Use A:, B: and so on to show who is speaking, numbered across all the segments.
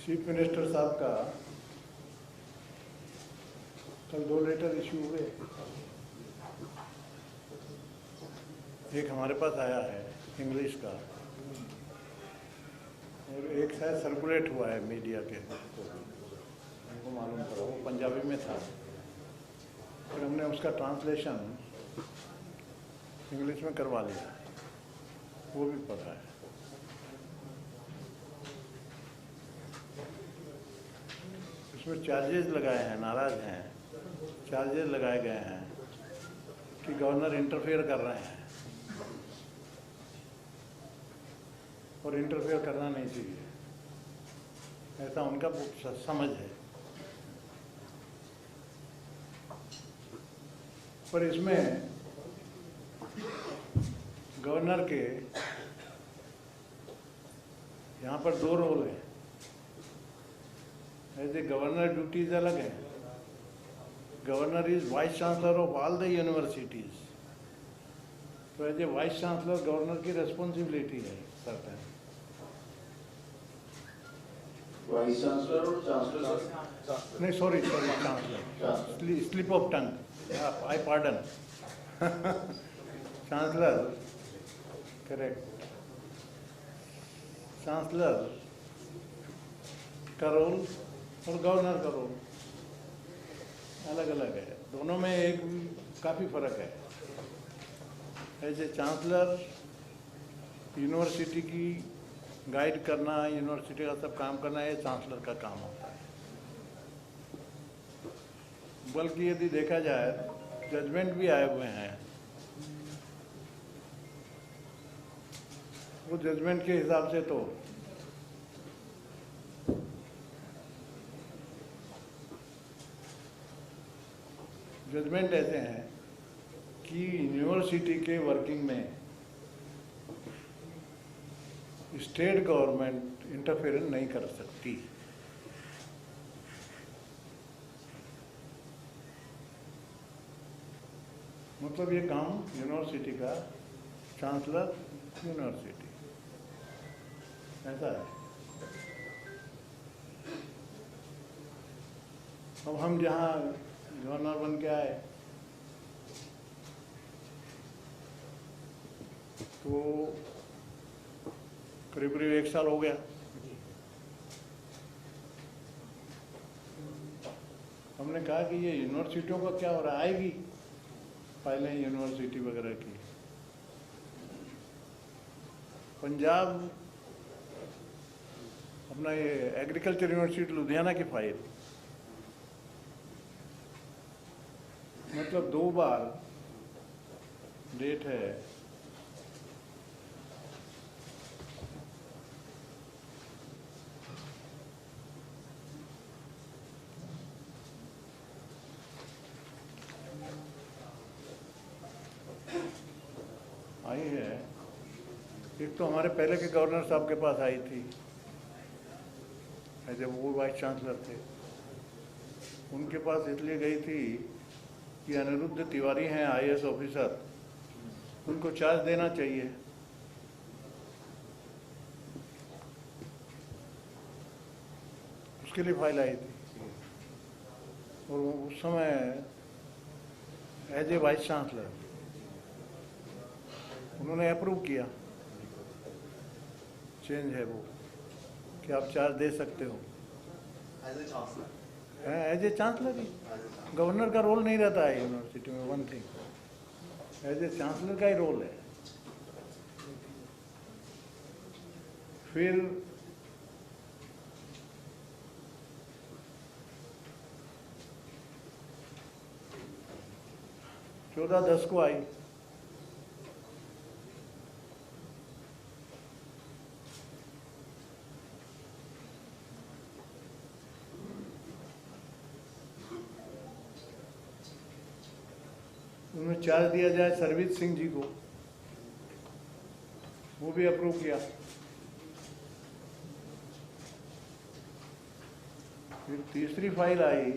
A: Chief minister साहब का कल 2 लेटर इशू हुए। एक हमारे पास आया है इंग्लिश का और एक शायद सर्कुलेट हुआ है मीडिया के, हमको मालूम पड़ा वो पंजाबी में था। फिर हमने उसका ट्रांसलेशन इंग्लिश में करवा लिया, वो भी पढ़ा है। इसमें चार्जेस लगाए हैं, नाराज हैं, चार्जेस लगाए गए हैं कि गवर्नर इंटरफेयर कर रहे हैं और इंटरफेयर करना नहीं चाहिए, ऐसा उनका समझ है। पर इसमें गवर्नर के यहाँ पर 2 रोल हैं। ऐसे गवर्नर ड्यूटीज अलग है। Governor is vice chancellor of all the universities. तो as a vice chancellor governor की रेस्पॉन्सिबिलिटी है सर्टेन।
B: वाइस चांसलर और चांसलर
A: नहीं, sorry chancellor, slip of tongue, I pardon. Chancellor, correct. Chancellor का रोल और governor का रोल अलग अलग है, दोनों में एक काफ़ी फर्क है। एज ए चांसलर यूनिवर्सिटी की गाइड करना, यूनिवर्सिटी का सब काम करना, ये चांसलर का काम होता है। बल्कि यदि देखा जाए जजमेंट भी आए हुए हैं, वो जजमेंट के हिसाब से तो जजमेंट ऐसे हैं कि यूनिवर्सिटी के वर्किंग में स्टेट गवर्नमेंट इंटरफेरेंस नहीं कर सकती। मतलब ये काम यूनिवर्सिटी का, चांसलर यूनिवर्सिटी, ऐसा है। अब हम जहाँ गवर्नर बन के आए तो करीब करीब 1 साल हो गया। हमने कहा कि ये यूनिवर्सिटियों का क्या हो रहा है, आएगी फाइलें यूनिवर्सिटी वगैरह की। पंजाब अपना ये एग्रीकल्चर यूनिवर्सिटी लुधियाना की फाइल, मतलब 2 बार डेट है। आई है, एक तो हमारे पहले के गवर्नर साहब के पास आई थी, जब वो वाइस चांसलर थे। उनके पास इसलिए गई थी कि अनिरुद्ध तिवारी हैं IAS ऑफिसर, उनको चार्ज देना चाहिए। उसके लिए फाइल आई थी और उस समय एज ए वाइस चांसलर उन्होंने अप्रूव किया, चेंज है वो कि आप चार्ज दे सकते हो एज ए चांसलर ही। गवर्नर का रोल नहीं रहता है यूनिवर्सिटी में, one thing, as a chancellor का ही रोल है। फिर चौदह 10 को आई। उन्हें चार्ज दिया जाए सरबजीत सिंह जी को, वो भी अप्रूव किया। फिर तीसरी फाइल आई,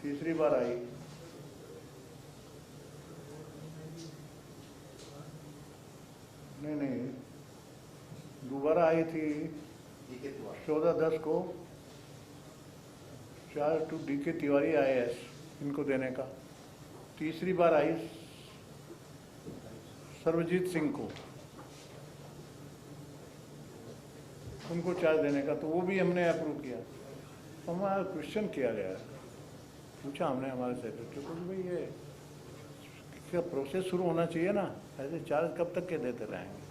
A: तीसरी बार आई, नहीं दोबारा आई थी 14/10 को चार्ज टू डी के तिवारी IAS, इनको देने का। तीसरी बार आई सर्वजीत सिंह को, उनको चार्ज देने का, तो वो भी हमने अप्रूव किया। तो हमारा क्वेश्चन किया गया, पूछा हमने हमारे सेक्रेटरी को कि भाई ये क्या प्रोसेस शुरू होना चाहिए ना, ऐसे चार्ज कब तक के देते रहेंगे।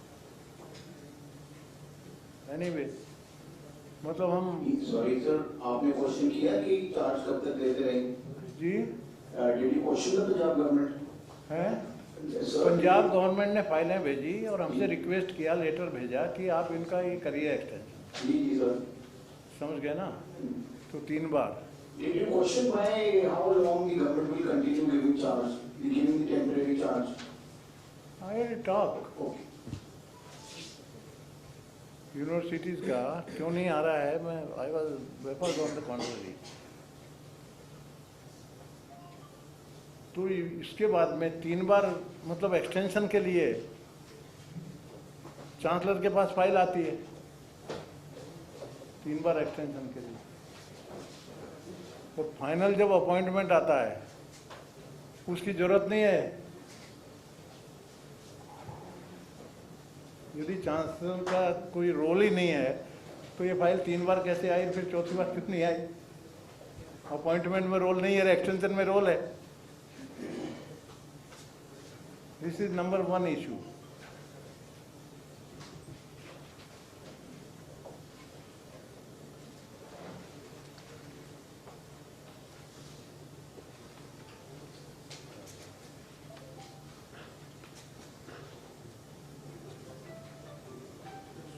A: एनीवे, मतलब हम
B: सॉरी सर, आपने क्वेश्चन किया कि चार्ज कब तक लेते रहेंगे?
A: जी
B: did you question the Punjab government?
A: हैं,
B: सर,
A: पंजाब गवर्नमेंट ने फाइलें भेजी और हमसे रिक्वेस्ट किया, लेटर भेजा कि आप इनका ये करिए एक्सटेंशन।
B: जी जी सर,
A: समझ गए ना? तो 3 बार।
B: Did you question why how long the government will continue giving charge, giving the temporary charge?
A: I talk
B: okay,
A: universities का क्यों नहीं आ रहा है, मैं I was wavered on the contrary. तो इसके बाद में 3 बार मतलब एक्सटेंशन के लिए चांसलर के पास फाइल आती है, 3 बार एक्सटेंशन के लिए। तो फाइनल जब अपॉइंटमेंट आता है उसकी जरूरत नहीं है। यदि चांसलर का कोई रोल ही नहीं है तो ये फाइल 3 बार कैसे आई, फिर चौथी बार क्यों नहीं आई? अपॉइंटमेंट में रोल नहीं है, एक्सटेंशन में रोल है। This is number 1 issue.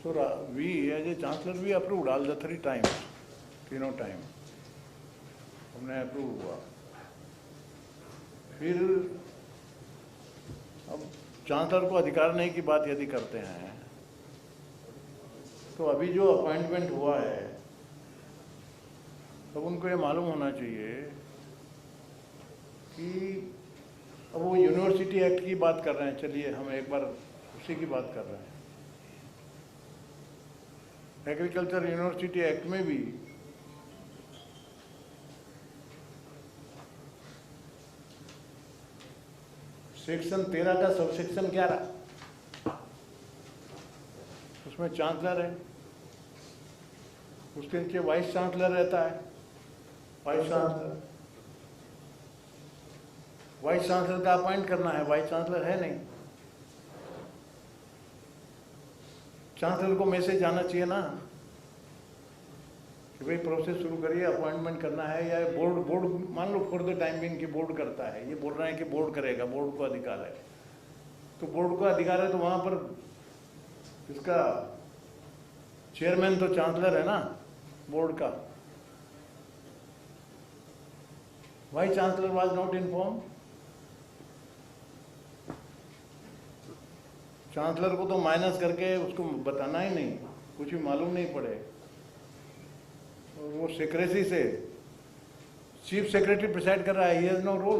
A: So we as a chancellor we approved all the 3 times, तीनों टाइम हमने अप्रूव हुआ। फिर अब चांसलर को अधिकार नहीं की बात यदि करते हैं तो अभी जो अपॉइंटमेंट हुआ है तो उनको ये मालूम होना चाहिए कि अब वो यूनिवर्सिटी एक्ट की बात कर रहे हैं। चलिए हम एक बार उसी की बात कर रहे हैं। एग्रीकल्चर यूनिवर्सिटी एक्ट में भी सेक्शन 13 का सबसेक्शन 11 उसमें चांसलर है, उसके नीचे वाइस चांसलर रहता है। वाइस चांसलर का अपॉइंट करना है, वाइस चांसलर है नहीं। चांसलर को मैसेज आना चाहिए ना कि भाई प्रोसेस शुरू करिए, अपॉइंटमेंट करना है। या बोर्ड मान लो फॉर द टाइम बिंग की बोर्ड करता है, ये बोल रहे हैं कि बोर्ड करेगा, बोर्ड को अधिकार है। तो बोर्ड को अधिकार है तो वहां पर इसका चेयरमैन तो चांसलर है ना बोर्ड का। Vice chancellor was not inform. Chancellor को तो माइनस करके उसको बताना ही नहीं, कुछ भी मालूम नहीं पड़े। और वो सेक्रेसी से चीफ सेक्रेटरी प्रिसाइड कर रहा है, he has no role.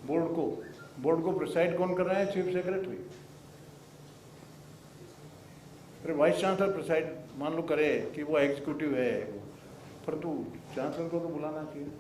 A: Board को प्रिसाइड कौन कर रहे हैं? Chief secretary. फिर वाइस चांसलर प्रिसाइड मान लो करे कि वो एग्जीक्यूटिव है, परंतु चांसलर को तो बुलाना चाहिए।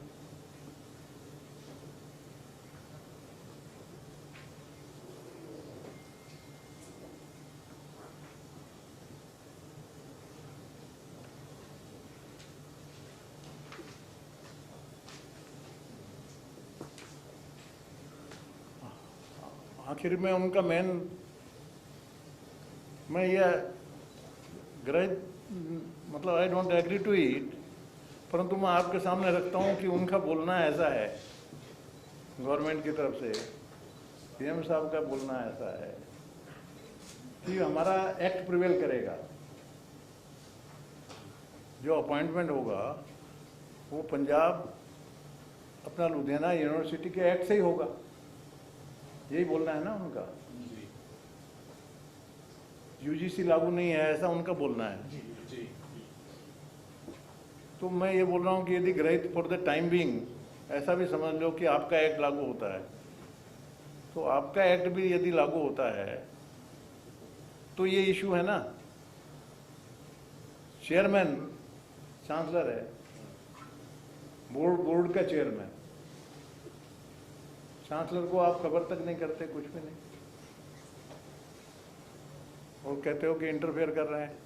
A: आखिर में उनका मेन, मैं ये मतलब I don't agree to it, परंतु मैं आपके सामने रखता हूँ कि उनका बोलना ऐसा है, गवर्नमेंट की तरफ से सीएम साहब का बोलना ऐसा है कि हमारा एक्ट प्रिवेल करेगा। जो अपॉइंटमेंट होगा वो पंजाब अपना लुधियाना यूनिवर्सिटी के एक्ट से ही होगा, यही बोलना है ना उनका। यूजीसी लागू नहीं है ऐसा उनका बोलना है। तो मैं ये बोल रहा हूँ कि यदि ग्रहित फॉर द टाइम बीइंग, ऐसा भी समझ लो कि आपका एक्ट लागू होता है, तो आपका एक्ट भी यदि लागू होता है तो ये इशू है ना, चेयरमैन चांसलर है, बोर्ड का चेयरमैन। चांसलर को आप खबर तक नहीं करते, कुछ भी नहीं, और कहते हो कि इंटरफेयर कर रहे हैं।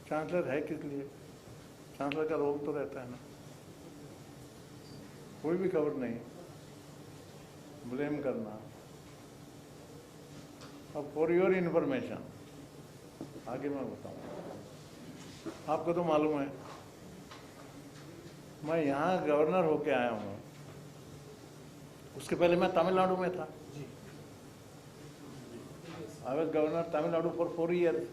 A: चांसलर है किस लिए? चांसलर का रोल तो रहता है ना, कोई भी खबर नहीं, ब्लेम करना। अब फॉर योर इन्फॉर्मेशन आगे मैं बताऊं, आपको तो मालूम है मैं यहाँ गवर्नर होके आया हूँ, उसके पहले मैं तमिलनाडु में था। I was governor Tamil Nadu for 4 years।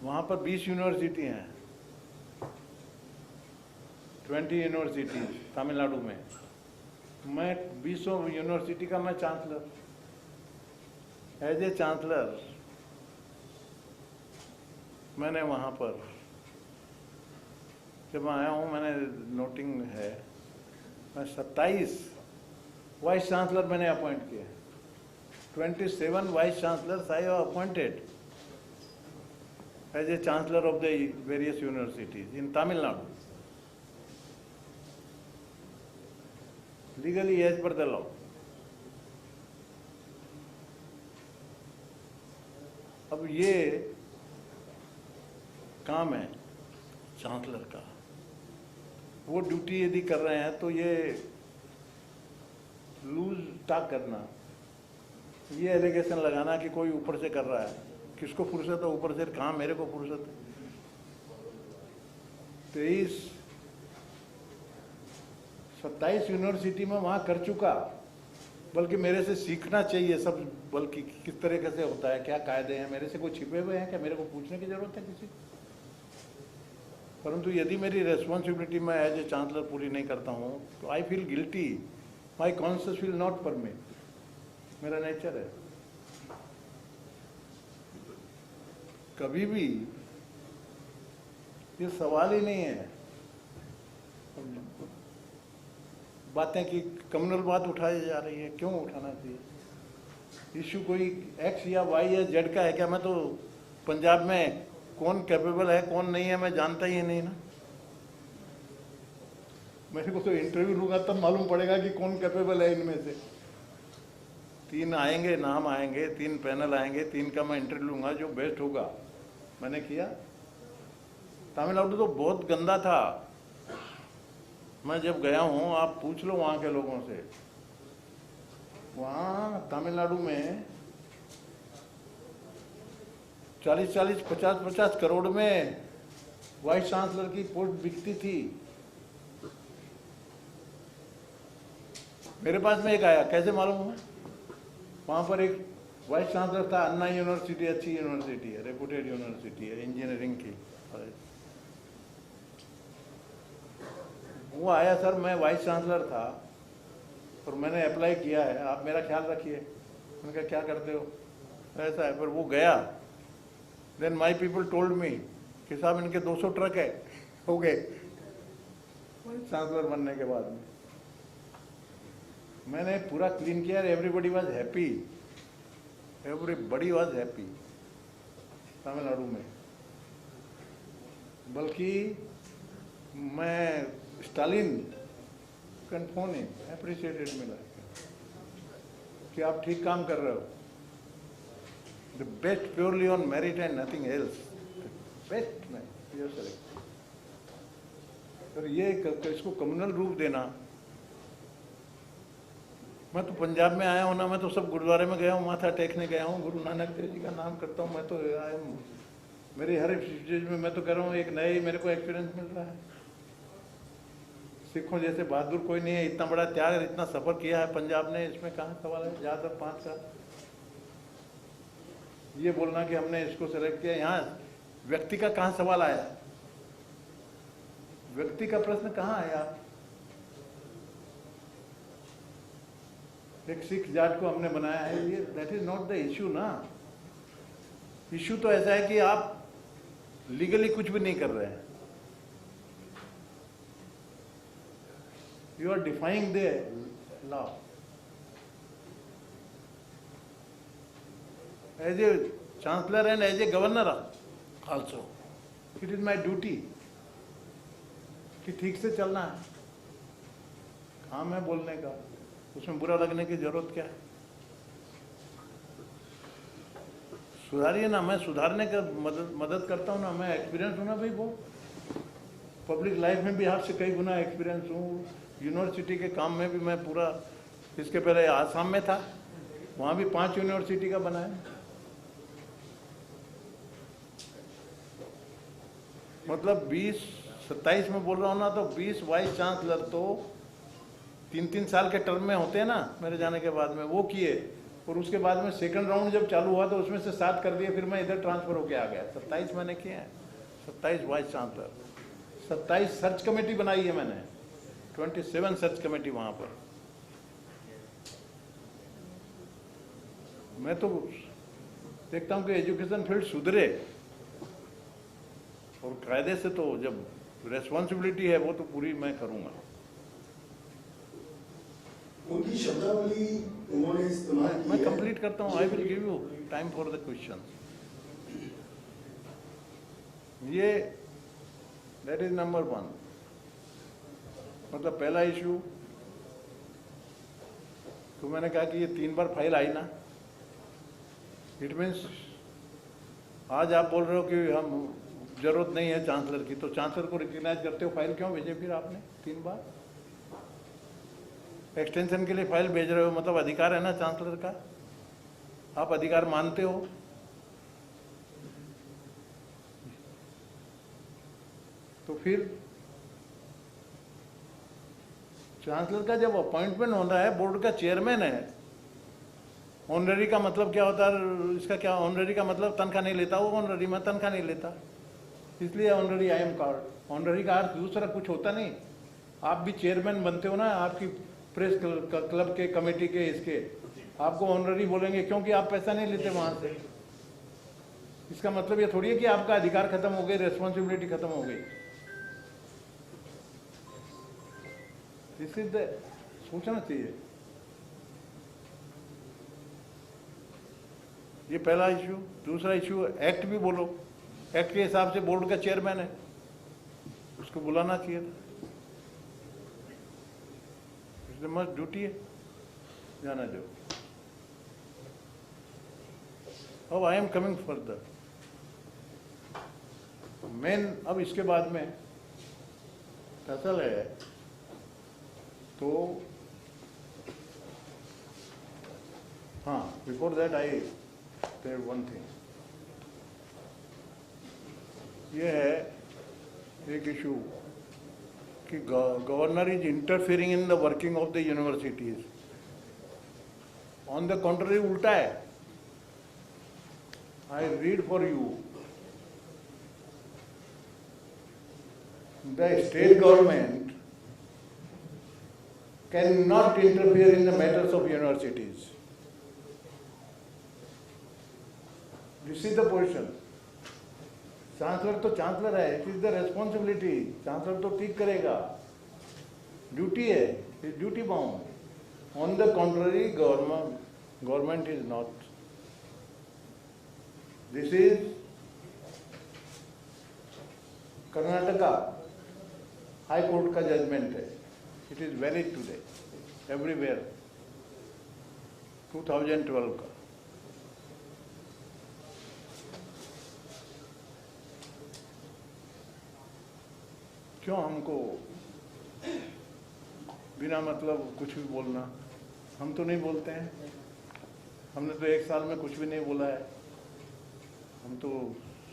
A: वहाँ पर 20 यूनिवर्सिटी हैं, 20 यूनिवर्सिटी तमिलनाडु में। मैं 20 यूनिवर्सिटी का मैं चांसलर, एज ए चांसलर मैंने वहाँ पर जब मैं आया हूँ, मैंने नोटिंग है, मैं 27 वाइस चांसलर मैंने अपॉइंट किए, 27 vice chancellor I have appointed as a chancellor of the various universities in Tamil Nadu, legally as per the law. अब ये काम है चांसलर का, वो ड्यूटी यदि कर रहे हैं तो ये लूज टॉक करना, ये एलिगेशन लगाना कि कोई ऊपर से कर रहा है, किसको फुर्सत है ऊपर से? कहाँ मेरे को फुर्सत है? 27 यूनिवर्सिटी में वहाँ कर चुका, बल्कि मेरे से सीखना चाहिए सब, बल्कि किस तरीके से होता है, क्या कायदे हैं, मेरे से कोई छिपे हुए हैं क्या? मेरे को पूछने की जरूरत है किसी को? परंतु यदि मेरी रेस्पॉन्सिबिलिटी मैं एज ए चांसलर पूरी नहीं करता हूँ तो I feel guilty, my conscious will not permit, मेरा नेचर है। कभी भी ये सवाल ही नहीं है बातें कि कम्युनल बात उठाई जा रही है, क्यों उठाना चाहिए? इश्यू कोई एक्स या वाई या जेड का है क्या? मैं तो पंजाब में कौन कैपेबल है कौन नहीं है मैं जानता ही नहीं ना। मेरे को तो इंटरव्यू लूंगा तब मालूम पड़ेगा कि कौन कैपेबल है इनमें से। 3 आएंगे, नाम आएंगे, 3 पैनल आएंगे, 3 का मैं इंटरव्यू लूंगा, जो बेस्ट होगा। मैंने किया। तमिलनाडु तो बहुत गंदा था, मैं जब गया हूँ, आप पूछ लो वहाँ के लोगों से। वहाँ तमिलनाडु में 40-40, 50-50 करोड़ में वाइस चांसलर की पोस्ट बिकती थी। मेरे पास में एक आया, कैसे मालूम हुआ? वहाँ पर एक वाइस चांसलर था, अन्ना यूनिवर्सिटी अच्छी यूनिवर्सिटी है, रेपुटेड यूनिवर्सिटी है इंजीनियरिंग की। वो आया, सर मैं वाइस चांसलर था और मैंने अप्लाई किया है, आप मेरा ख्याल रखिए। मैंने कहा क्या करते हो? ऐसा है। पर वो गया, then my people told me कि साहब इनके 200 ट्रक है, हो गए वाइस चांसलर बनने के बाद में। मैंने पूरा क्लीन किया, everybody was happy, everybody was happy Tamil Nadu में। बल्कि मैं स्टालिन कन्फोन अप्रिशिएटेड मिला कि आप ठीक काम कर रहे हो, the best purely on merit and nothing else, best में ये सेलेक्ट। और ये इसको कम्युनल रूप देना। मैं तो पंजाब में आया हूँ ना, मैं तो सब गुरुद्वारे में गया हूँ, माथा टेकने गया हूँ, गुरु नानक देव जी का नाम करता हूँ। मैं तो मेरी हर चीज में मैं तो कह रहा हूँ एक नए मेरे को एक्सपीरियंस मिल रहा है। सिखों जैसे बहादुर कोई नहीं है, इतना बड़ा त्याग, इतना सफर किया है पंजाब ने, इसमें कहाँ सवाल है? ज़्यादातर 5 का ये बोलना कि हमने इसको सेलेक्ट किया, यहाँ व्यक्ति का कहाँ सवाल आया? व्यक्ति का प्रश्न कहाँ आया? एक सिख जाट को हमने बनाया है, ये that is not the issue ना। इश्यू तो ऐसा है कि आप लीगली कुछ भी नहीं कर रहे हैं, you are defying the law. as a chancellor and as a governor also, it is my duty कि ठीक से चलना है, काम है बोलने का, उसमें बुरा लगने की जरूरत क्या है? सुधारिए ना, मैं सुधारने का मदद करता हूँ ना, मैं एक्सपीरियंस हूँ ना भाई, वो पब्लिक लाइफ में भी आपसे कई गुना एक्सपीरियंस हूँ, यूनिवर्सिटी के काम में भी मैं पूरा, इसके पहले आसाम में था, वहाँ भी 5 यूनिवर्सिटी का बनाया। मतलब 27 में बोल रहा हूँ ना, तो 20 वाइस चांसलर तो 3-3 साल के टर्म में होते हैं ना, मेरे जाने के बाद में वो किए, और उसके बाद में सेकंड राउंड जब चालू हुआ तो उसमें से 7 कर दिए, फिर मैं इधर ट्रांसफर होके आ गया। 27 मैंने किए हैं, 27 वाइस चांसलर, 27 सर्च कमेटी बनाई है मैंने, 27 सर्च कमेटी वहाँ पर। मैं तो देखता हूँ कि एजुकेशन फील्ड सुधरे, और कायदे से तो जब रेस्पॉन्सिबिलिटी है वो तो पूरी मैं करूँगा।
B: उनकी शब्दावली उन्होंने इस्तेमाल की है।
A: मैं कंप्लीट करता हूँ, I will give you time for the question. ये दैट इज नंबर 1। मतलब पहला इशू तो मैंने कहा कि ये 3 बार फाइल आई ना, इट मीन्स आज आप बोल रहे हो कि हम जरूरत नहीं है चांसलर की, तो चांसलर को रिकग्नाइज करते हो फाइल क्यों भेजे फिर आपने 3 बार? एक्सटेंशन के लिए फाइल भेज रहे हो, मतलब अधिकार है ना चांसलर का, आप अधिकार मानते हो। तो फिर चांसलर का जब अपॉइंटमेंट होना है, बोर्ड का चेयरमैन है, ऑनररी का मतलब क्या होता है? इसका क्या ऑनररी का मतलब? तनख्वाह नहीं लेता वो, ऑनररी में तनख्वाह नहीं लेता, इसलिए honorary I am card. Honorary का अर्थ दूसरा कुछ होता नहीं। आप भी चेयरमैन बनते हो ना, आपकी प्रेस क्लब के, कमेटी के, इसके, आपको ऑनररी बोलेंगे क्योंकि आप पैसा नहीं लेते वहां से। इसका मतलब ये थोड़ी है कि आपका अधिकार खत्म हो गई, रेस्पॉन्सिबिलिटी खत्म हो गई। दिस इज द, सोचना चाहिए। ये पहला इशू। दूसरा इशू, एक्ट भी बोलो, एक्ट के हिसाब से बोर्ड का चेयरमैन है, उसको बुलाना चाहिए था, इसलिए मस्ट ड्यूटी है, जाना दो। अब आई एम कमिंग फर्दर मेन। अब इसके बाद में फसल है तो, हाँ, before that I tell one thing. ये है एक इशू कि governor is interfering in the working of the universities. On the contrary उल्टा है। I read for you, the state government can not interfere in the matters of universities. This is the position. Chancellor तो chancellor है, it is the responsibility. Chancellor तो ठीक करेगा, duty है, duty bound. On the contrary government is not. This is Karnataka high court का judgement है, it is valid today everywhere, 2012 का। क्यों हमको बिना मतलब कुछ भी बोलना? हम तो नहीं बोलते हैं, हमने तो 1 साल में कुछ भी नहीं बोला है। हम तो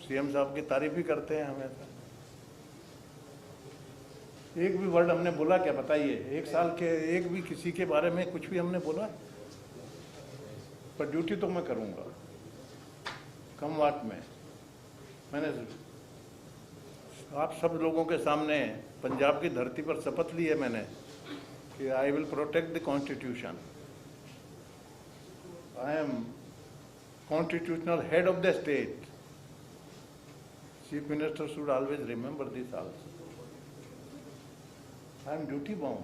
A: सीएम साहब की तारीफ ही करते हैं हमेशा। एक भी वर्ड हमने बोला क्या बताइए? 1 साल के एक भी किसी के बारे में कुछ भी हमने बोला? पर ड्यूटी तो मैं करूँगा, कम वाट में। मैंने आप सब लोगों के सामने पंजाब की धरती पर शपथ ली है मैंने कि I will protect the constitution. I am constitutional head of the state. Chief minister should always remember this also. I am duty bound.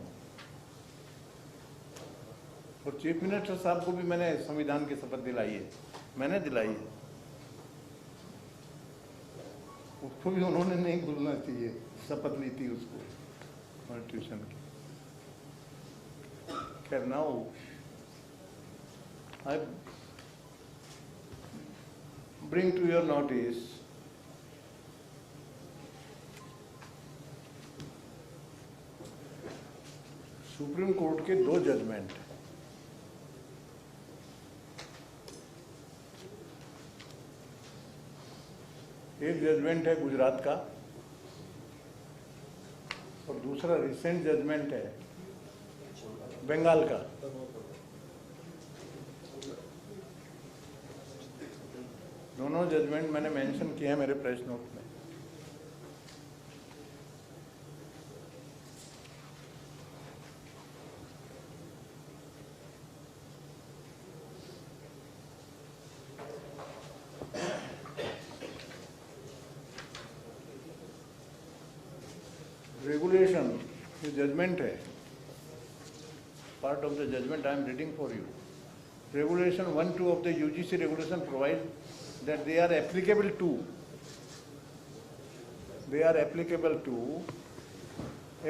A: और चीफ मिनिस्टर साहब को भी मैंने संविधान की शपथ दिलाई है। मैंने दिलाई है, उसको भी उन्होंने नहीं भूलना चाहिए, शपथ ली थी उसको कॉन्स्टिट्यूशन की। खैर now I bring to your notice Supreme Court के 2 जजमेंट। एक जजमेंट है गुजरात का और दूसरा रिसेंट जजमेंट है बंगाल का। दोनों जजमेंट मैंने मेंशन किए हैं मेरे प्रेस नोट में। रेगुलेशन ये जजमेंट है, part of the judgment I am reading for you. Regulation 1(2) of the UGC regulation provides that they are applicable to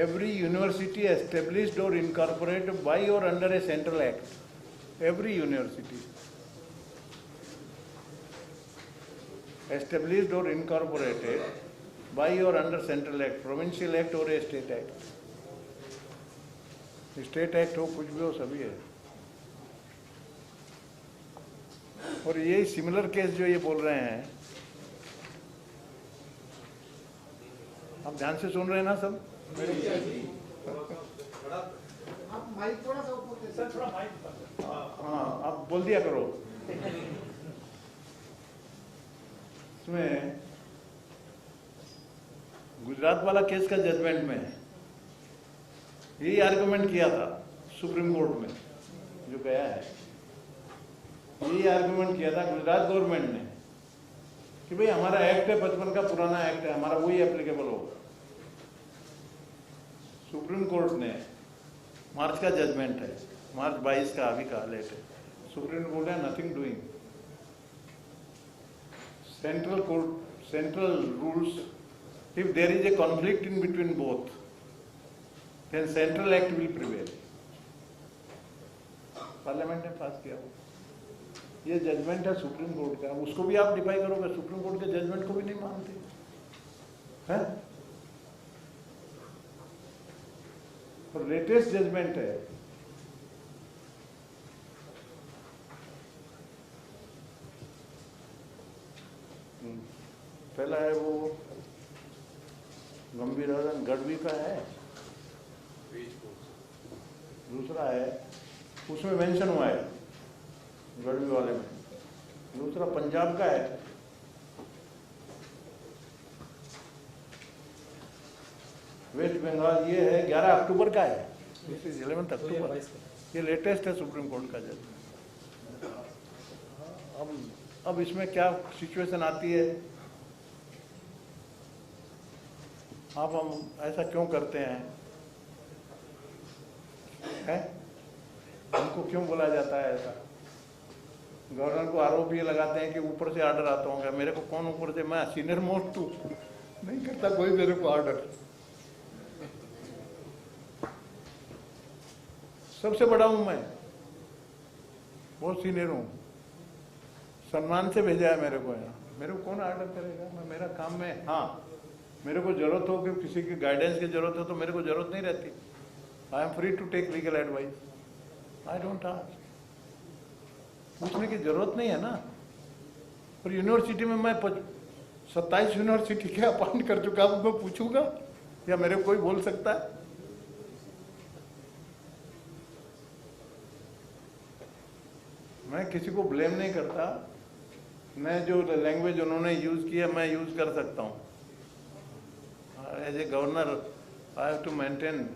A: every university established or incorporated by or under a central act. Every university established or incorporated by or under central act, provincial act or a state act. State act हो कुछ भी हो सभी है। और ये similar case जो ये बोल रहे हैं, आप ध्यान से सुन रहे हैं ना सब?
C: आप माइक थोड़ा सा ऊपर सर, थोड़ा माइक।
A: हाँ, आप बोल दिया करो। इसमें गुजरात वाला केस का जजमेंट में यही आर्गुमेंट किया था सुप्रीम कोर्ट में जो गया है, यही आर्गुमेंट किया था गुजरात गवर्नमेंट ने कि भाई हमारा एक्ट है 55 का पुराना एक्ट है, हमारा वही एप्लीकेबल होगा। सुप्रीम कोर्ट ने मार्च का जजमेंट है, मार्च 22 का अभी का लेट है। सुप्रीम कोर्ट है nothing doing. Central court, central rules, if there is a conflict in between both then central act will prevail. Parliament ने पास किया वो। ये जजमेंट है सुप्रीम कोर्ट का, उसको भी आप डिफाई करोगे, सुप्रीम कोर्ट के जजमेंट को भी नहीं मानते हैं। और लेटेस्ट जजमेंट है पहला है वो गंभीर गढ़वी का है, दूसरा है उसमें मेंशन हुआ है गढ़वी वाले में, दूसरा पंजाब का है। वेस्ट बंगाल ये है 11 अक्टूबर का है, दिस इज 11 अक्टूबर। ये लेटेस्ट है सुप्रीम कोर्ट का जज। अब इसमें क्या सिचुएशन आती है, आप हम ऐसा क्यों करते हैं, हमको क्यों बोला जाता है ऐसा? गवर्नर को आरोप ये लगाते हैं कि ऊपर से ऑर्डर आता होगा। मेरे को कौन ऊपर से, मैं सीनियर मोस्ट हूँ, नहीं करता कोई मेरे को ऑर्डर। सबसे बड़ा हूं मैं, बहुत सीनियर हूँ, सम्मान से भेजा है मेरे को यहाँ। मेरे को कौन ऑर्डर करेगा? मैं मेरा काम में, हाँ मेरे को जरूरत हो कि किसी की गाइडेंस की जरूरत हो तो मेरे को जरूरत नहीं रहती। I am free to take legal advice, I don't ask. पूछने की जरूरत नहीं है ना। और यूनिवर्सिटी में मैं 27 यूनिवर्सिटी के अपॉइंट कर चुका हूं, मैं पूछूंगा या मेरे को कोई बोल सकता है? मैं किसी को ब्लेम नहीं करता, मैं जो लैंग्वेज उन्होंने यूज किया मैं यूज कर सकता हूँ। As a governor I have to maintain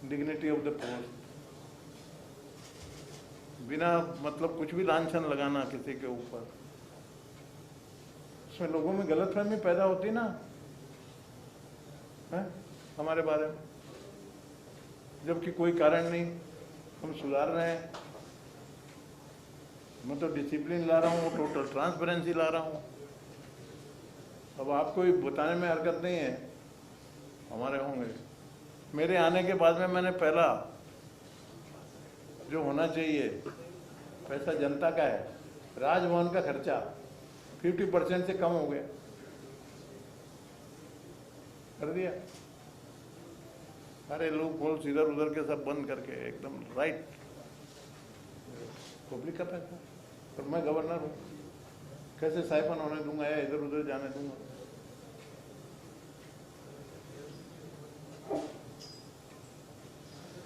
A: dignity of the post, बिना मतलब कुछ भी लांछन लगाना किसी के ऊपर, उसमें लोगों में गलतफहमी पैदा होती ना है हमारे बारे में, जबकि कोई कारण नहीं, हम सुधार रहे हैं। मैं तो डिसिप्लिन ला रहा हूँ, टोटल ट्रांसपेरेंसी ला रहा हूँ। अब आपको ही बताने में हरकत नहीं है, हमारे होंगे। मेरे आने के बाद में मैंने पहला जो होना चाहिए, पैसा जनता का है, राजभवन का खर्चा 50% से कम हो गया, कर दिया। सारे लोग होल्स इधर उधर के सब बंद करके एकदम राइट, पब्लिक का पैसा। और मैं गवर्नर हूँ, कैसे साइफन होने दूंगा या इधर उधर जाने दूंगा?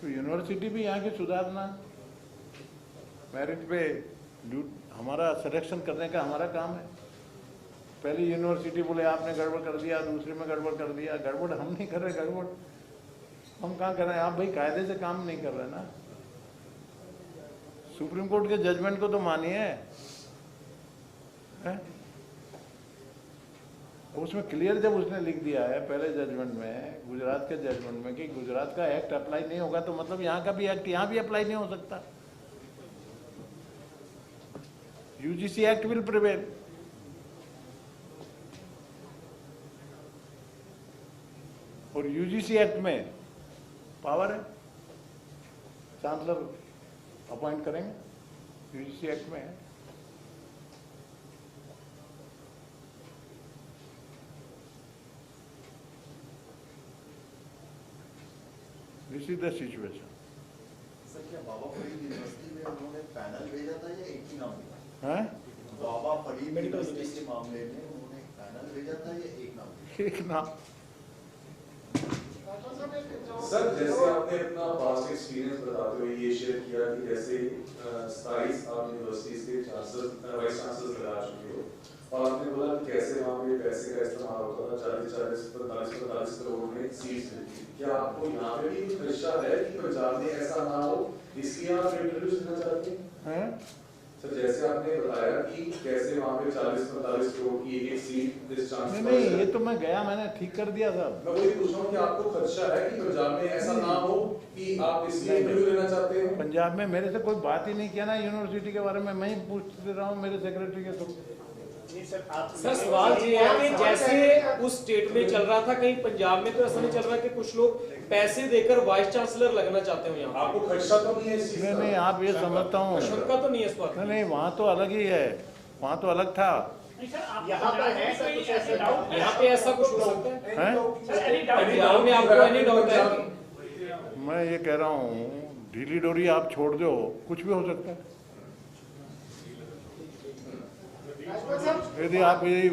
A: तो यूनिवर्सिटी भी यहाँ की सुधारना, मेरिट पे हमारा सिलेक्शन करने का हमारा काम है। पहली यूनिवर्सिटी बोले आपने गड़बड़ कर दिया, दूसरे में गड़बड़ कर दिया। गड़बड़ हम नहीं कर रहे, गड़बड़ हम कहाँ कर रहे हैं? आप भाई कायदे से काम नहीं कर रहे ना। सुप्रीम कोर्ट के जजमेंट को तो मानिए है? उसमें क्लियर जब उसने लिख दिया है पहले जजमेंट में, गुजरात के जजमेंट में, कि गुजरात का एक्ट अप्लाई नहीं होगा, तो मतलब यहाँ का भी एक्ट यहाँ भी अप्लाई नहीं हो सकता। UGC act will prevail. और यूजीसी एक्ट में पावर है, चांसलर अपॉइंट करेंगे, यूजीसी एक्ट में है। This is the situation.
D: Sir क्या बाबा फरीद यूनिवर्सिटी में उन्होंने पैनल भेजा था या एक ही नाम दिया?
A: हैं?
D: बाबा फरीद यूनिवर्सिटी के मामले में उन्होंने पैनल भेजा था या एक नाम दिया?
A: एक नाम।
E: सर जैसे आपने अपना पास्ट एक्सपीरियंस बताते हुए ये शेयर किया कि जैसे 27 आप यूनिवर्सिटीज के चांसलर वाइस चांसलर लगा चुके हो, और आपने बोला कि कैसे वहाँ पे पैसे का इस्तेमाल होता था, 40-45 करोड़ में सीट्स मिलती थी। क्या आपको यहाँ पे भी खदशा है कि पंजाब में ऐसा ना हो, इसलिए आप इंट्रोड्यूस करना चाहते हैं? सर जैसे आपने बताया कि कैसे वहाँ पे 40-45 करोड़ की एक सीट इस चांस
A: नहीं, ये तो मैं गया, मैंने ठीक कर दिया था।
E: मैं वही पूछ रहा हूँ कि आपको खदशा है कि पंजाब में ऐसा ना हो कि आप इसलिए इंटरव्यू लेना चाहते हो?
A: पंजाब में मेरे से कोई बात ही नहीं किया ना यूनिवर्सिटी के बारे में, मैं ही पूछ रहा हूँ मेरे सेक्रेटरी के थ्रू।
F: सर सवाल ये है कि जैसे उस स्टेट में चल रहा था, कहीं पंजाब में तो ऐसा नहीं चल रहा कि कुछ लोग पैसे देकर वाइस चांसलर लगना चाहते हो यहाँ?
E: आपको खदशा तो नहीं है इस चीज का?
A: नहीं, आप ये समझता हूँ,
F: शंका तो नहीं है इस बात
A: नहीं, वहाँ तो अलग ही है, वहाँ तो अलग था।
C: यहाँ पर है सर कुछ ऐसे डाउट?
F: यहाँ पे ऐसा कुछ हो सकता है?
A: हैं?
F: पंजाब में आपको एनी डाउट है?
A: मैं ये कह रहा हूँ, ढीली डोरी आप छोड़ दो, कुछ भी हो सकता है। यदि आप ये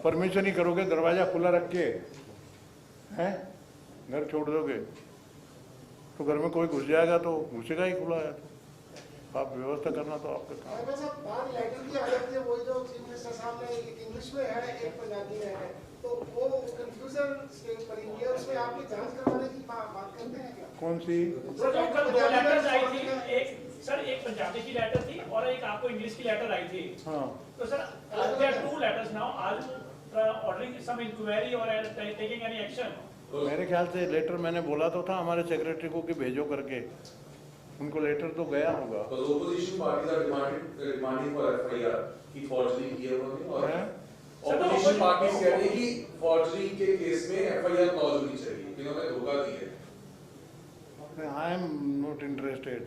A: परमिशन ही करोगे, दरवाजा खुला रख के हैं, घर छोड़ दोगे, तो घर में कोई घुस जाएगा तो घुसेगा ही खुला है। तो आप व्यवस्था करना तो आपका काम है।
C: साहब बाहर लेटर की हालत है, वही जो चीफ मिनिस्टर साहब ने एक इंग्लिश में है एक पंजाबी में है, तो वो कंफ्यूजन स्टेट पर ही है, उसमें आपकी जांच करवाने की बात करते हैं क्या?
A: कौन सी?
G: सर जो कल 2 लेटर्स आई थी, एक पंजाबी की लेटर थी और एक आपको इंग्लिश की लेटर आई थी।
A: हाँ,
G: तो sir there are 2 letters now, are ordering some inquiry और टेकिंग एनी एक्शन?
A: मेरे ख्याल से लेटर मैंने बोला तो था हमारे सेक्रेटरी को कि भेजो करके, उनको लेटर तो गया होगा।
E: Opposition parties are demanding for FIR की फॉर्जरी की है उन्होंने, और ऑपोजिशन पार्टीज कह रही है कि फॉर्जरी के केस में एफआईआर क्लॉज होनी चाहिए, इन्होंने धोखा दिया है।
A: आई एम नॉट इंटरेस्टेड,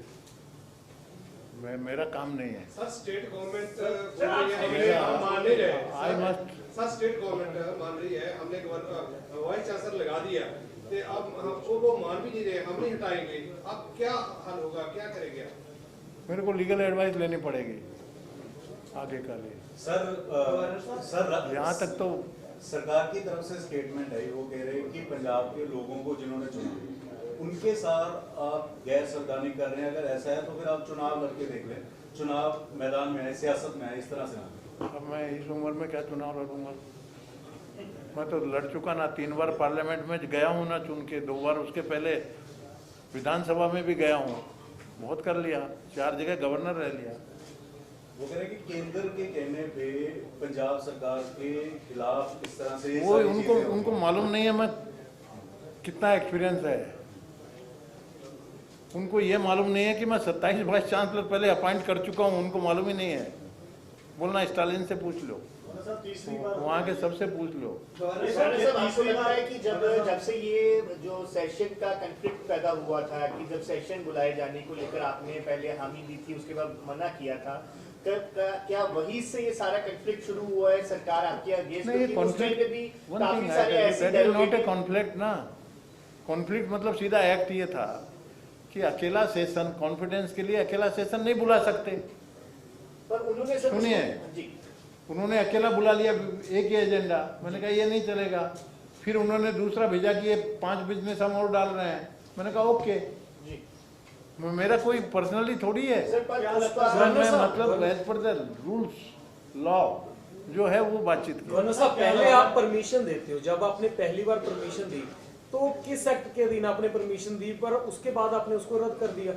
A: मेरा काम नहीं है।
H: सर स्टेट गवर्नमेंट
A: मान नहीं रहे, I must.
H: Sir state government मान रही है, हमने वाइस चांसलर लगा दिया, तो अब वो मान भी नहीं रहे, हम नहीं हटाएंगे, अब क्या हल होगा, क्या करेंगे?
A: मेरे को लीगल एडवाइस लेनी पड़ेगी आगे का लिए।
I: सर
A: यहाँ तक तो
I: सरकार की तरफ से स्टेटमेंट है, वो कह रहे हैं कि पंजाब के लोगों को जिन्होंने चुना उनके साथ आप गैर सरदारनी कर रहे हैं। अगर ऐसा है तो फिर आप चुनाव लड़के देख लें, चुनाव मैदान में है, सियासत में है, इस तरह से ना।
A: अब मैं इस उम्र में क्या चुनाव लड़ूंगा? मैं तो लड़ चुका ना, 3 बार पार्लियामेंट में गया हूँ ना चुन के, 2 बार उसके पहले विधानसभा में भी गया हूँ, बहुत कर लिया, 4 जगह गवर्नर रह लिया।
I: वो कह रहे हैं कि केंद्र के कहने पे पंजाब सरकार के खिलाफ इस तरह से
A: वो उनको मालूम नहीं है मैं कितना एक्सपीरियंस है, उनको ये मालूम नहीं है कि मैं 27 वाइस चांसलर पहले अपॉइंट कर चुका हूँ, उनको मालूम ही नहीं है। बोलना स्टालिन से पूछ लो, वहाँ के सबसे पूछ लो।
J: सर आपको लगता है कि जब से ये जो सेशन का कंफ्लिक्ट पैदा हुआ था कि जब सेशन बुलाए जाने को लेकर आपने पहले हामी दी थी, उसके बाद मना किया था, क्या वही से ये सारा कंफ्लिक्ट शुरू हुआ है? सरकार आपके अगेंस्ट
A: नहीं,
J: कॉन्फ्लिक्ट भी
A: वन
J: काफी
A: थिंग
J: सारे ऐसे
A: that is not a conflict ना। कॉन्फ्लिक्ट मतलब सीधा एक्ट ये था कि अकेला सेशन, कॉन्फिडेंस के लिए अकेला सेशन नहीं बुला सकते।
J: पर उन्होंने
A: सुनिए, उन्होंने अकेला बुला लिया एक ही एजेंडा, मैंने कहा ये नहीं चलेगा। फिर उन्होंने दूसरा भेजा कि ये 5 बिजनेस हम और डाल रहे हैं, मैंने कहा ओके। मेरा कोई पर्सनली थोड़ी है, मैं मतलब as per the rules law जो है वो बातचीत की।
F: गवर्नर साहब, पहले आप परमिशन देते हो, जब आपने पहली बार परमिशन दी तो किस एक्ट के अधीन आपने परमिशन दी, पर उसके बाद आपने उसको रद्द कर दिया?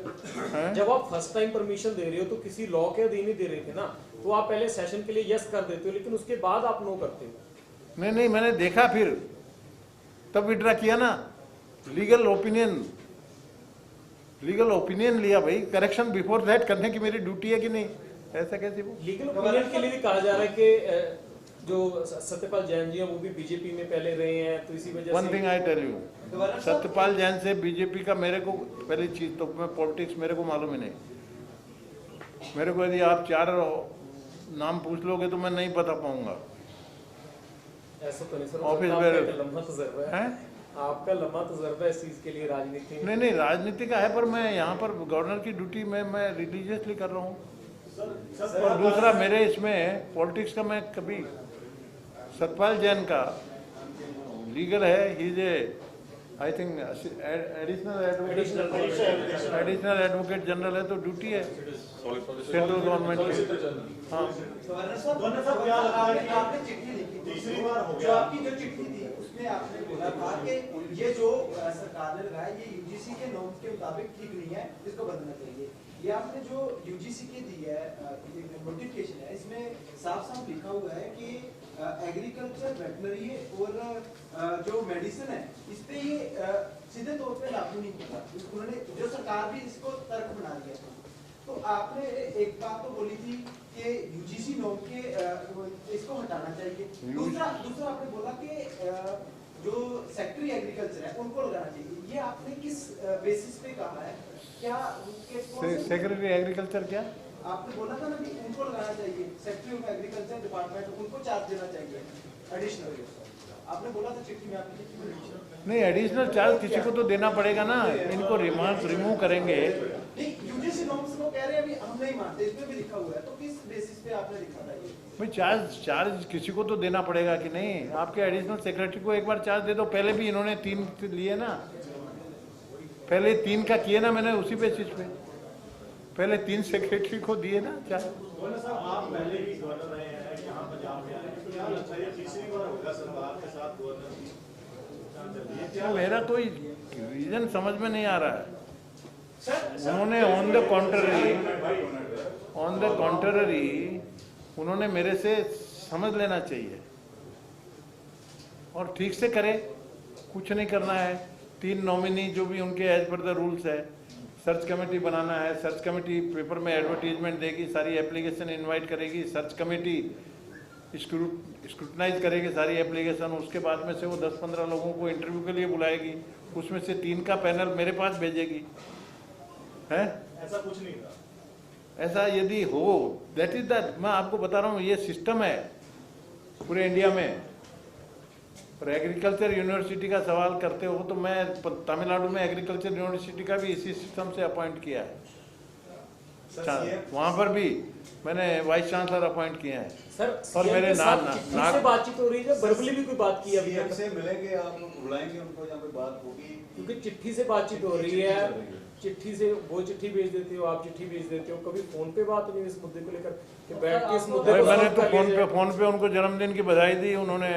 F: जब आप फर्स्ट टाइम परमिशन दे रहे हो तो किसी लॉ के अधीन ही दे रहे थे ना, तो आप पहले सेशन के लिए यस कर देते हो, लेकिन उसके बाद आप नो करते हो।
A: नहीं, मैंने देखा फिर तब विड्रा किया ना। लीगल ओपिनियन लिया भाई, करेक्शन बिफोर दैट करने की मेरी ड्यूटी है कि नहीं? ऐसा कैसे? वो
F: लीगल ओपिनियन के लिए भी कहा जा रहा है कि जो सत्यपाल जैन जी हैं वो भी बीजेपी में पहले रहे हैं, तो इसी वजह से।
A: One thing I tell you, Satyapal Jain से बीजेपी का मेरे को पहली चीज तो मैं पॉलिटिक्स मेरे को मालूम ही नहीं। मेरे को यदि आप 4 नाम पूछ लोगे तो मैं नहीं बता पाऊंगा।
F: ऐसा तो नहीं सर,
A: ऑफिस
F: आपका
A: में
F: लंबा तजुर्बा है, आपका लंबा तजुर्बा इस चीज के लिए राजनीति।
A: नहीं, राजनीति का है, पर मैं यहाँ पर गवर्नर की ड्यूटी में मैं रिलीजियसली कर रहा हूँ। और दूसरा मेरे इसमें पॉलिटिक्स का मैं कभी, सत्यपाल जैन का लीगल है, he is I think additional advocate general है, तो ड्यूटी है सेंट्रल गवर्नमेंट की। हाँ,
K: आपने चिट्ठी लिखी तीसरी बार हो गया, आपकी जो चिट्ठी थी उसमें आपने बोला था कि ये जो सरकार ने लगाया ये यूजीसी के नॉर्म्स के मुताबिक ठीक नहीं है, इसको बदलना चाहिए। ये आपने जो यूजीसी की दी है नोटिफिकेशन है, इसमें साफ साफ लिखा हुआ है कि एग्रीकल्चर, वेटनरी और जो मेडिसिन है इस पे ये सीधे तौर पे लागू नहीं होता। उन्होंने जो सरकार भी इसको तर्क बना दिया था। तो आपने एक बात तो बोली थी कि यूजीसी नॉर्म के इसको हटाना चाहिए। दूसरा आपने बोला कि जो सेक्रेटरी एग्रीकल्चर है उनको लगाना चाहिए। ये आपने किस बेसिस पे कहा है? क्या
A: सेक्रेटरी एग्रीकल्चर क्या
K: आपने बोला था ना कि उनको लगाना चाहिए, सेक्रेटरी ऑफ एग्रीकल्चर डिपार्टमेंट, उनको चार्ज देना चाहिए एडिशनल। आपने बोला था चिट्ठी में, आपने
A: नहीं, एडिशनल चार्ज किसी को तो देना पड़ेगा ना। इनको रिमूव करेंगे।
K: नहीं, यूजीसी नॉर्म्स को कह रहे हैं अभी हम नहीं मानते, इसमें भी लिखा हुआ है, तो किस बेसिस पे आपने लिखा था ये?
A: भाई चार्ज किसी को तो देना पड़ेगा कि नहीं? आपके एडिशनल सेक्रेटरी को एक बार चार्ज दे दो। पहले भी इन्होंने 3 लिए ना, पहले 3 का किए ना मैंने, उसी बेसिस पे पहले 3 सेक्रेटरी को दिए ना चार्ज।
I: आप पहले भी गवर्नर रहे हैं, यहाँ पंजाब में आए, तो क्या लगता है ये तीसरी बार होगा सरकार के साथ गवर्नर की?
A: मेरा कोई रीजन समझ में नहीं आ रहा है। उन्होंने ऑन द कॉन्ट्ररी उन्होंने मेरे से समझ लेना चाहिए और ठीक से करे। कुछ नहीं करना है। 3 नॉमिनी जो भी उनके एज पर द रूल्स है, सर्च कमेटी बनाना है, सर्च कमेटी पेपर में एडवर्टीजमेंट देगी, सारी एप्लीकेशन इनवाइट करेगी, सर्च कमेटी स्क्रूटनाइज करेगी सारी एप्लीकेशन, उसके बाद में से वो 10-15 लोगों को इंटरव्यू के लिए बुलाएगी, उसमें से 3 का पैनल मेरे पास भेजेगी। है
I: ऐसा कुछ नहीं था।
A: ऐसा यदि हो, दैट इज दैट, मैं आपको बता रहा हूँ ये सिस्टम है पूरे इंडिया में। और एग्रीकल्चर यूनिवर्सिटी का सवाल करते हो तो मैं तमिलनाडु में एग्रीकल्चर यूनिवर्सिटी का भी इसी सिस्टम से अपॉइंट किया है। वहाँ पर भी मैंने वाइस चांसलर अपॉइंट किए हैं।
F: सर,
A: और मेरे नाम
F: से बातचीत हो रही है, वर्बली भी कोई बात की अभी
I: तक? से मिलेंगे, आप बुलाएंगे उनको, यहाँ पे बात होगी,
F: क्योंकि चिट्ठी से बातचीत हो रही है। चिट्ठी से वो चिट्ठी भेज देते हो, आप चिट्ठी भेज देते हो, कभी फोन पे बात नहीं इस मुद्दे को लेकर कि बैठ के इस मुद्दे को।
A: मैंने तो फोन पे उनको जन्मदिन की बधाई दी उन्होंने।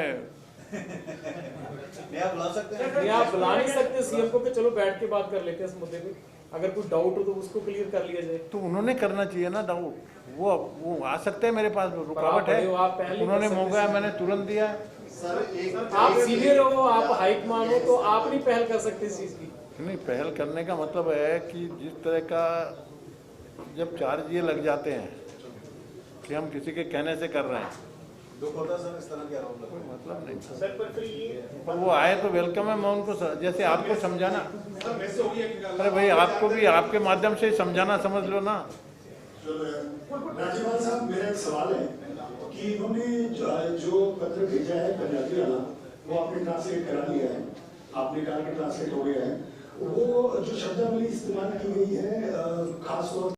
I: आप बुला सकते हैं?
F: आप बुला नहीं सकते सीएम को कि चलो बैठ के बात कर लेते हैं इस मुद्दे पे, अगर कोई डाउट हो तो उसको क्लियर कर लिया जाए।
A: तो उन्होंने करना चाहिए ना डाउट। वो आ सकते हैं मेरे पास, रुकावट है। उन्होंने मौका है, मैंने तुरंत दिया।
F: आप सीनियर हो, आप हाई कमान हो, तो आप नहीं पहल कर सकते इस चीज की।
A: नहीं, पहल करने का मतलब है कि जिस तरह का जब चार्ज ये लग जाते हैं कि हम किसी के कहने से कर रहे हैं,
I: दुख होता है सर इस तरह के आरोप
A: कोई
I: लगते हैं।
A: मतलब नहीं।
J: सर पर फिर ये
A: और वो आए तो वेलकम है, मैं उनको जैसे आपको समझाना,
H: सर वैसे हो गया कि
A: अरे भाई आपको भी आपके माध्यम से समझाना, समझ लो ना।
L: राज्यपाल साहब, मेरा एक सवाल है कि इन्होंने जो पत्र भेजा है पंजाबी वाला, वो आपने ट्रांसलेट करा दिया है, आपने कहा कि ट्रांसलेट हो गया है। वो जो शब्दावली इस्तेमाल की गई है खासतौर